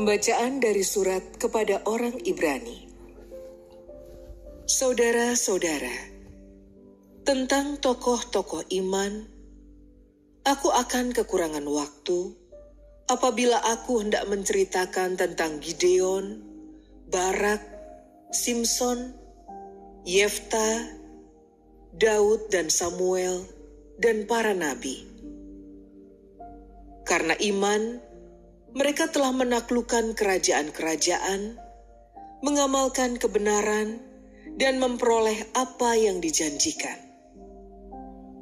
Pembacaan dari surat kepada orang Ibrani. Saudara-saudara, tentang tokoh-tokoh iman, aku akan kekurangan waktu apabila aku hendak menceritakan tentang Gideon, Barak, Simson, Yefta, Daud dan Samuel, dan para nabi. Karena iman, mereka telah menaklukkan kerajaan-kerajaan, mengamalkan kebenaran, dan memperoleh apa yang dijanjikan.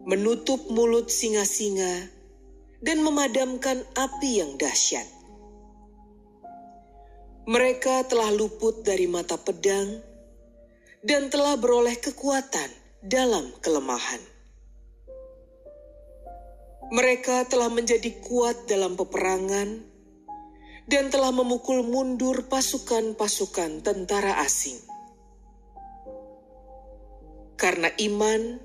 Menutup mulut singa-singa dan memadamkan api yang dahsyat. Mereka telah luput dari mata pedang dan telah beroleh kekuatan dalam kelemahan. Mereka telah menjadi kuat dalam peperangan dan telah memukul mundur pasukan-pasukan tentara asing. Karena iman,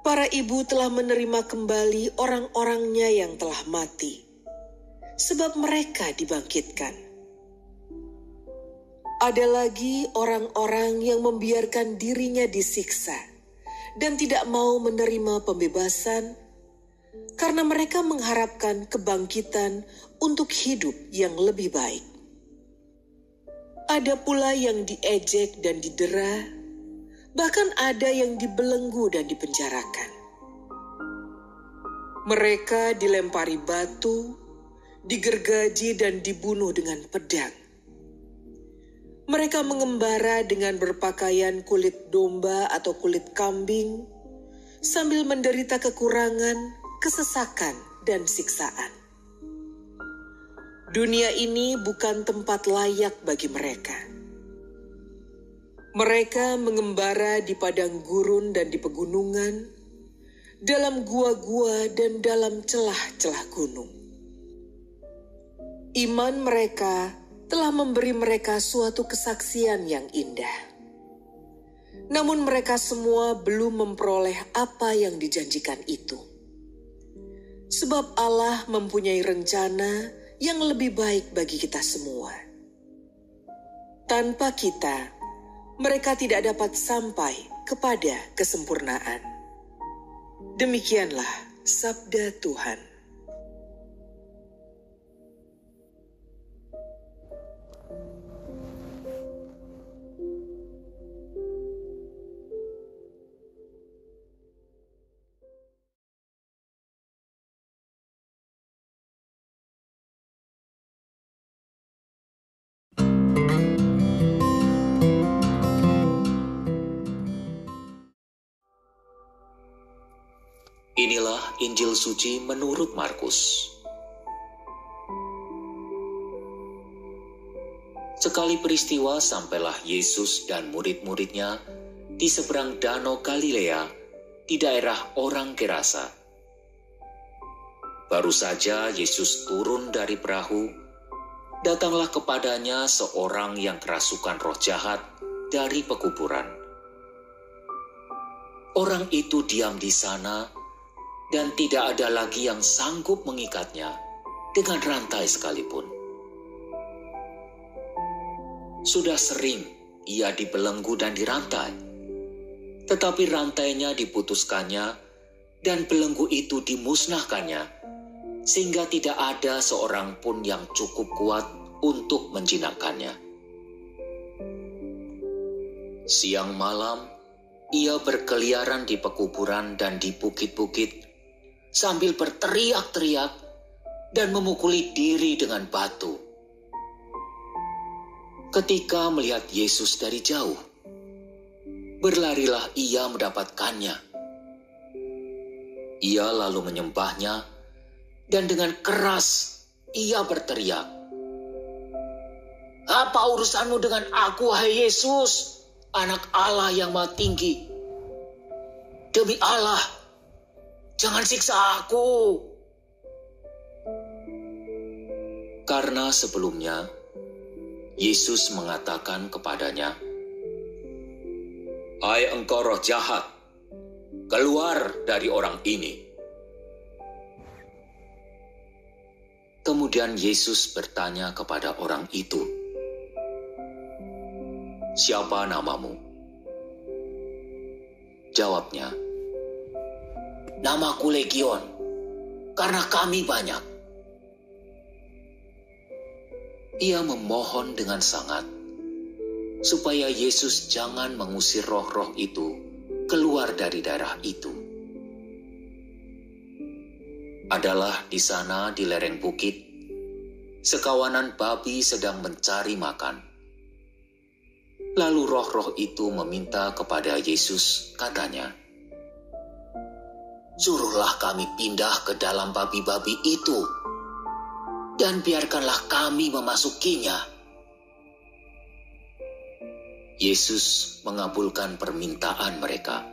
para ibu telah menerima kembali orang-orangnya yang telah mati, sebab mereka dibangkitkan. Ada lagi orang-orang yang membiarkan dirinya disiksa dan tidak mau menerima pembebasan, karena mereka mengharapkan kebangkitan untuk hidup yang lebih baik. Ada pula yang diejek dan didera, bahkan ada yang dibelenggu dan dipenjarakan. Mereka dilempari batu, digergaji dan dibunuh dengan pedang. Mereka mengembara dengan berpakaian kulit domba atau kulit kambing, sambil menderita kekurangan, kesesakan, dan siksaan. Dunia ini bukan tempat layak bagi mereka. Mereka mengembara di padang gurun dan di pegunungan, dalam gua-gua dan dalam celah-celah gunung. Iman mereka telah memberi mereka suatu kesaksian yang indah. Namun mereka semua belum memperoleh apa yang dijanjikan itu. Sebab Allah mempunyai rencana yang lebih baik bagi kita semua. Tanpa kita, mereka tidak dapat sampai kepada kesempurnaan. Demikianlah sabda Tuhan. Inilah Injil Suci menurut Markus. Sekali peristiwa sampailah Yesus dan murid-muridnya di seberang danau Galilea di daerah orang Gerasa. Baru saja Yesus turun dari perahu, datanglah kepadanya seorang yang kerasukan roh jahat dari pekuburan. Orang itu diam di sana, dan tidak ada lagi yang sanggup mengikatnya dengan rantai sekalipun. Sudah sering ia dibelenggu dan dirantai, tetapi rantainya diputuskannya dan belenggu itu dimusnahkannya, sehingga tidak ada seorang pun yang cukup kuat untuk menjinakkannya. Siang malam, ia berkeliaran di pekuburan dan di bukit-bukit, sambil berteriak-teriak dan memukuli diri dengan batu. Ketika melihat Yesus dari jauh, berlarilah ia mendapatkannya. Ia lalu menyembahnya, dan dengan keras ia berteriak, "Apa urusanmu dengan aku, hai Yesus, Anak Allah yang Maha Tinggi? Demi Allah, jangan siksa aku." Karena sebelumnya, Yesus mengatakan kepadanya, "Hai engkau roh jahat, keluar dari orang ini." Kemudian Yesus bertanya kepada orang itu, "Siapa namamu?" Jawabnya, "Namaku Legion, karena kami banyak." Ia memohon dengan sangat supaya Yesus jangan mengusir roh-roh itu keluar dari daerah itu. Adalah di sana di lereng bukit, sekawanan babi sedang mencari makan. Lalu roh-roh itu meminta kepada Yesus, katanya, "Suruhlah kami pindah ke dalam babi-babi itu, dan biarkanlah kami memasukinya." Yesus mengabulkan permintaan mereka.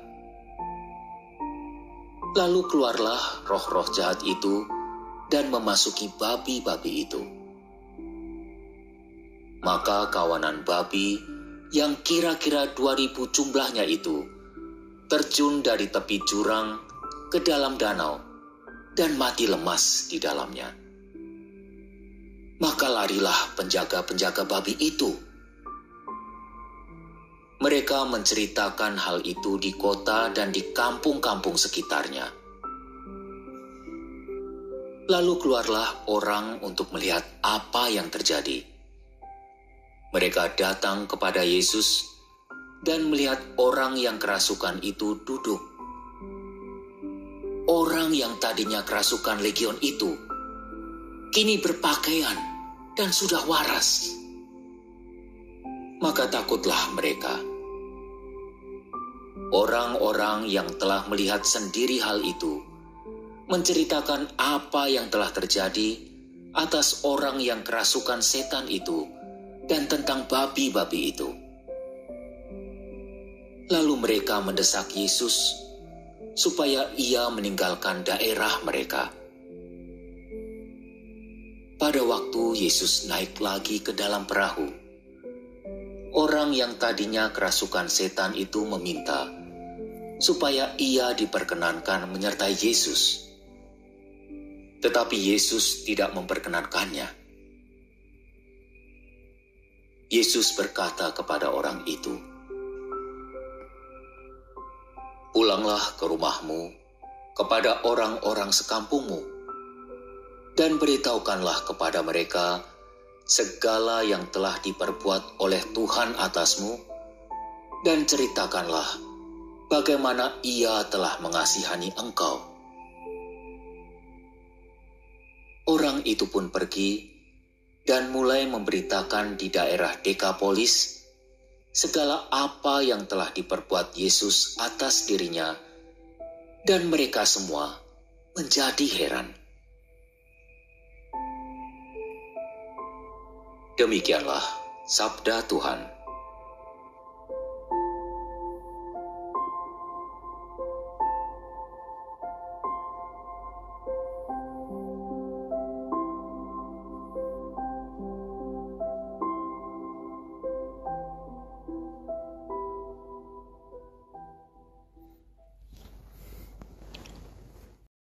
Lalu keluarlah roh-roh jahat itu dan memasuki babi-babi itu. Maka kawanan babi yang kira-kira 2.000 jumlahnya itu terjun dari tepi jurang ke dalam danau dan mati lemas di dalamnya. Maka larilah penjaga-penjaga babi itu. Mereka menceritakan hal itu di kota dan di kampung-kampung sekitarnya. Lalu keluarlah orang untuk melihat apa yang terjadi. Mereka datang kepada Yesus dan melihat orang yang kerasukan itu duduk. Orang yang tadinya kerasukan legion itu kini berpakaian dan sudah waras. Maka takutlah mereka. Orang-orang yang telah melihat sendiri hal itu menceritakan apa yang telah terjadi atas orang yang kerasukan setan itu dan tentang babi-babi itu. Lalu mereka mendesak Yesus supaya ia meninggalkan daerah mereka. Pada waktu Yesus naik lagi ke dalam perahu, orang yang tadinya kerasukan setan itu meminta supaya ia diperkenankan menyertai Yesus. Tetapi Yesus tidak memperkenankannya. Yesus berkata kepada orang itu, "Pulanglah ke rumahmu kepada orang-orang sekampungmu, dan beritahukanlah kepada mereka segala yang telah diperbuat oleh Tuhan atasmu, dan ceritakanlah bagaimana Ia telah mengasihani engkau." Orang itu pun pergi dan mulai memberitakan di daerah Dekapolis segala apa yang telah diperbuat Yesus atas dirinya, dan mereka semua menjadi heran. Demikianlah sabda Tuhan.